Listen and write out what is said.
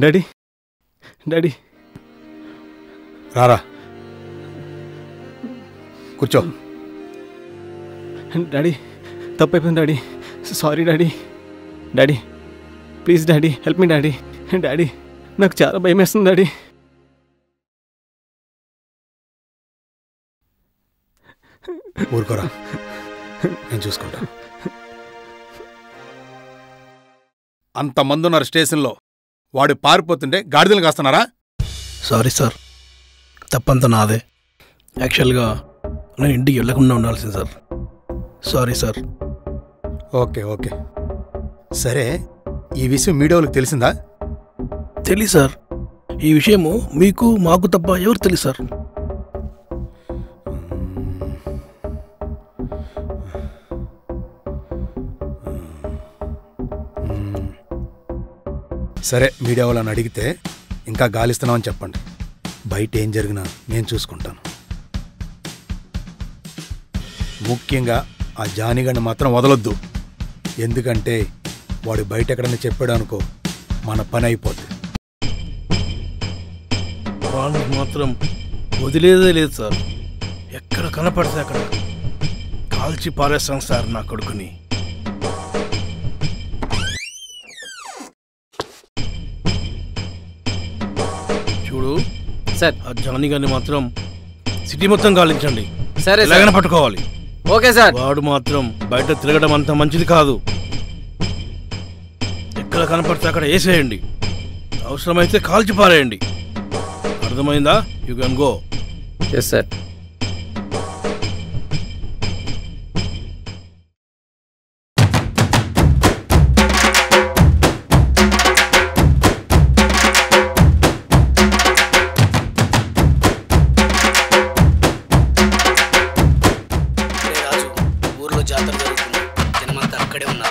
Daddy daddy రారా కూర్చో. Daddy తప్పైపోయింది daddy. Sorry daddy. Daddy please daddy help me daddy. Daddy నాకు చాలా భయం వేస్తుంది డాడీ. ఊరుకోరా, నేను చూసుకుంటా. అంతమంది ఉన్నారు స్టేషన్లో, వాడు పారిపోతుంటే గాడిదలు కాస్తున్నారా? సారీ సార్, తప్పంతా నాదే. యాక్చువల్గా నేను ఇంటికి వెళ్ళకుండా ఉండాల్సింది sir. Sorry sir. Okay okay సరే, ఈ విషయం మీడియా వాళ్ళకి తెలిసిందా? తెలియదు సార్. ఈ విషయము మీకు మాకు తప్ప ఎవరు తెలియదు సార్. సరే, మీడియా వాళ్ళని అడిగితే ఇంకా గాలిస్తున్నామని చెప్పండి. బయట ఏం జరిగినా నేను చూసుకుంటాను. ముఖ్యంగా ఆ జానిగాడిని మాత్రం వదలొద్దు. ఎందుకంటే వాడు బయట ఎక్కడన్నా చెప్పాడు అనుకో, మన పని అయిపోద్ది. వాళ్ళు మాత్రం వదిలేదే లేదు సార్. ఎక్కడ కనపడితే అక్కడ కాల్చి పారేస్తాం సార్ నా కొడుకుని. చూడు సార్, ఆ జానీ గారిని మాత్రం సిటీ మొత్తం గాలించండి. సరే ఎలాగైనా పట్టుకోవాలి. Okay sir. వాడు మాత్రం బయట తిరగడం అంత మంచిది కాదు. ఎక్కడ కనపడితే అక్కడ వేసేయండి, అవసరమైతే కాల్చి పారేయండి. అర్థమైందా? You can go. Yes sir. Raju, ఊర్లో జాతర జరుగుతుంది, జనమంతా అక్కడే ఉన్నారు.